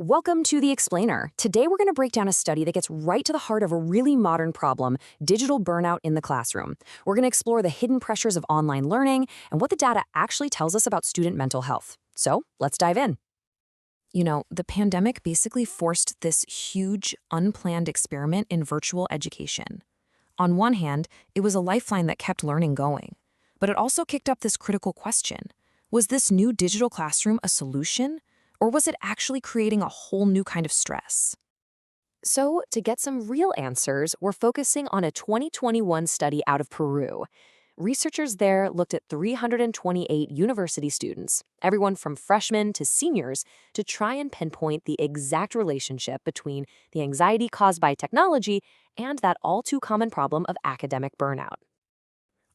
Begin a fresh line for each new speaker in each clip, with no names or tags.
Welcome to The Explainer. Today we're going to break down a study that gets right to the heart of a really modern problem, digital burnout in the classroom. We're going to explore the hidden pressures of online learning and what the data actually tells us about student mental health. So let's dive in. You know, the pandemic basically forced this huge, unplanned experiment in virtual education. On one hand, it was a lifeline that kept learning going. But it also kicked up this critical question. Was this new digital classroom a solution? Or was it actually creating a whole new kind of stress? So, to get some real answers, we're focusing on a 2021 study out of Peru. Researchers there looked at 328 university students, everyone from freshmen to seniors, to try and pinpoint the exact relationship between the anxiety caused by technology and that all-too-common problem of academic burnout.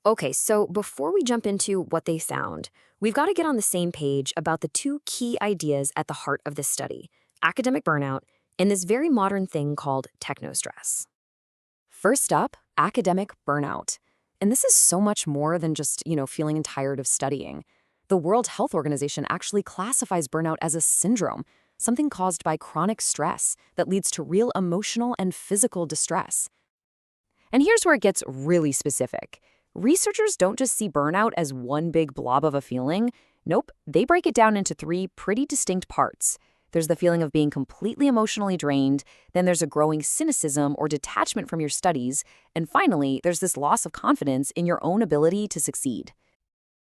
Okay, so before we jump into what they found, we've got to get on the same page about the two key ideas at the heart of this study, academic burnout and this very modern thing called technostress. First up, academic burnout. And this is so much more than just, feeling tired of studying. The World Health Organization actually classifies burnout as a syndrome, something caused by chronic stress that leads to real emotional and physical distress. And here's where it gets really specific. Researchers don't just see burnout as one big blob of a feeling. Nope, they break it down into three pretty distinct parts. There's the feeling of being completely emotionally drained, then there's a growing cynicism or detachment from your studies, and finally, there's this loss of confidence in your own ability to succeed.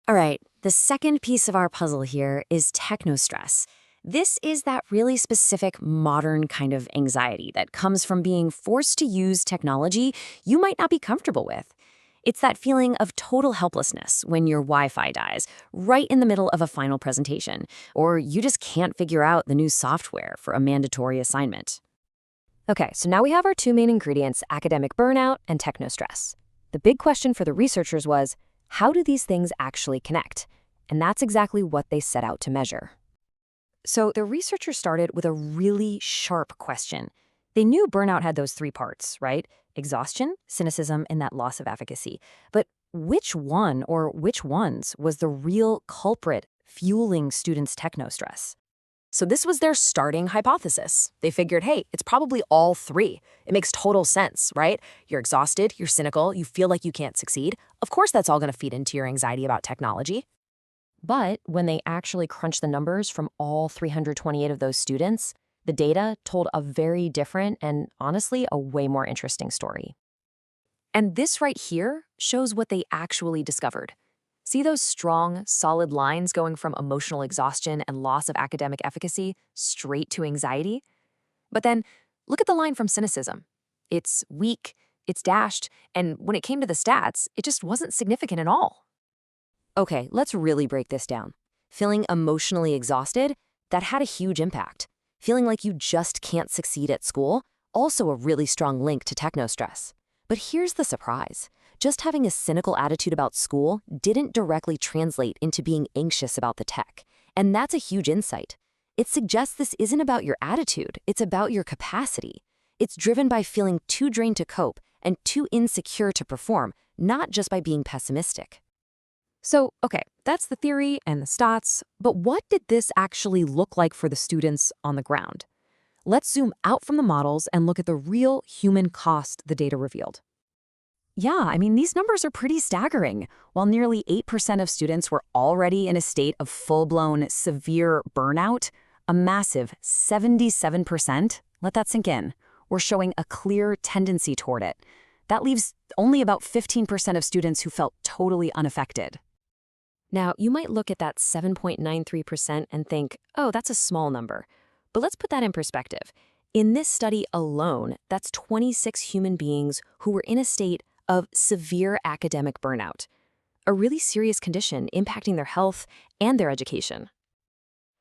All right, the second piece of our puzzle here is technostress. This is that really specific modern kind of anxiety that comes from being forced to use technology you might not be comfortable with. It's that feeling of total helplessness when your Wi-Fi dies right in the middle of a final presentation, or you just can't figure out the new software for a mandatory assignment. Okay, so now we have our two main ingredients, academic burnout and technostress. The big question for the researchers was, how do these things actually connect? And that's exactly what they set out to measure. So the researchers started with a really sharp question. They knew burnout had those three parts, right? Exhaustion, cynicism, and that loss of efficacy. But which one or which ones was the real culprit fueling students' technostress? So this was their starting hypothesis. They figured, hey, it's probably all three. It makes total sense, right? You're exhausted, you're cynical, you feel like you can't succeed. Of course, that's all going to feed into your anxiety about technology. But when they actually crunched the numbers from all 328 of those students, the data told a very different and, honestly, a way more interesting story. And this right here shows what they actually discovered. See those strong, solid lines going from emotional exhaustion and loss of academic efficacy straight to anxiety? But then, look at the line from cynicism. It's weak, it's dashed, and when it came to the stats, it just wasn't significant at all. Okay, let's really break this down. Feeling emotionally exhausted, that had a huge impact. Feeling like you just can't succeed at school, also a really strong link to technostress. But here's the surprise. Just having a cynical attitude about school didn't directly translate into being anxious about the tech. And that's a huge insight. It suggests this isn't about your attitude, it's about your capacity. It's driven by feeling too drained to cope and too insecure to perform, not just by being pessimistic. So, okay, that's the theory and the stats, but what did this actually look like for the students on the ground? Let's zoom out from the models and look at the real human cost the data revealed. Yeah, these numbers are pretty staggering. While nearly 8% of students were already in a state of full-blown severe burnout, a massive 77%, let that sink in, were showing a clear tendency toward it. That leaves only about 15% of students who felt totally unaffected. Now, you might look at that 7.93% and think, oh, that's a small number. But let's put that in perspective. In this study alone, that's 26 human beings who were in a state of severe academic burnout, a really serious condition impacting their health and their education.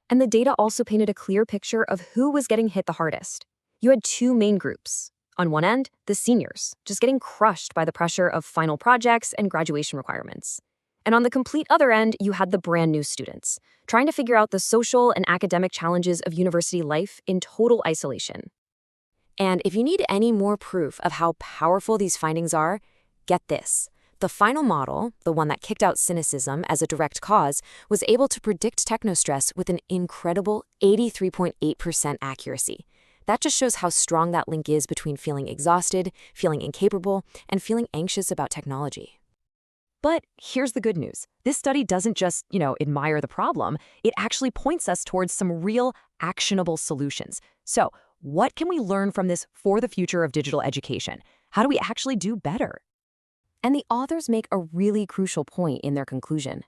And the data also painted a clear picture of who was getting hit the hardest. You had two main groups. On one end, the seniors, just getting crushed by the pressure of final projects and graduation requirements. And on the complete other end, you had the brand new students, trying to figure out the social and academic challenges of university life in total isolation. And if you need any more proof of how powerful these findings are, get this. The final model, the one that kicked out cynicism as a direct cause, was able to predict technostress with an incredible 83.8% accuracy. That just shows how strong that link is between feeling exhausted, feeling incapable, and feeling anxious about technology. But here's the good news. This study doesn't just, admire the problem. It actually points us towards some real, actionable solutions. So, what can we learn from this for the future of digital education? How do we actually do better? And the authors make a really crucial point in their conclusion.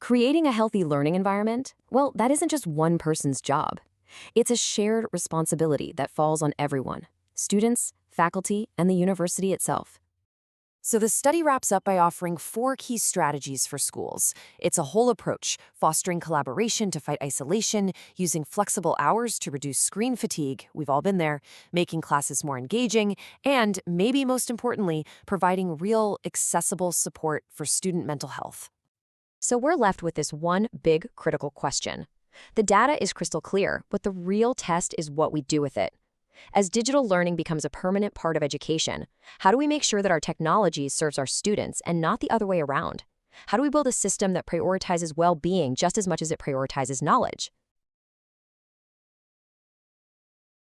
Creating a healthy learning environment, well, that isn't just one person's job. It's a shared responsibility that falls on everyone: students, faculty, and the university itself. So the study wraps up by offering 4 key strategies for schools. It's a whole approach, fostering collaboration to fight isolation, using flexible hours to reduce screen fatigue, we've all been there, making classes more engaging, and, maybe most importantly, providing real, accessible support for student mental health. So we're left with this one big critical question. The data is crystal clear, but the real test is what we do with it. As digital learning becomes a permanent part of education, how do we make sure that our technology serves our students and not the other way around? How do we build a system that prioritizes well-being just as much as it prioritizes knowledge?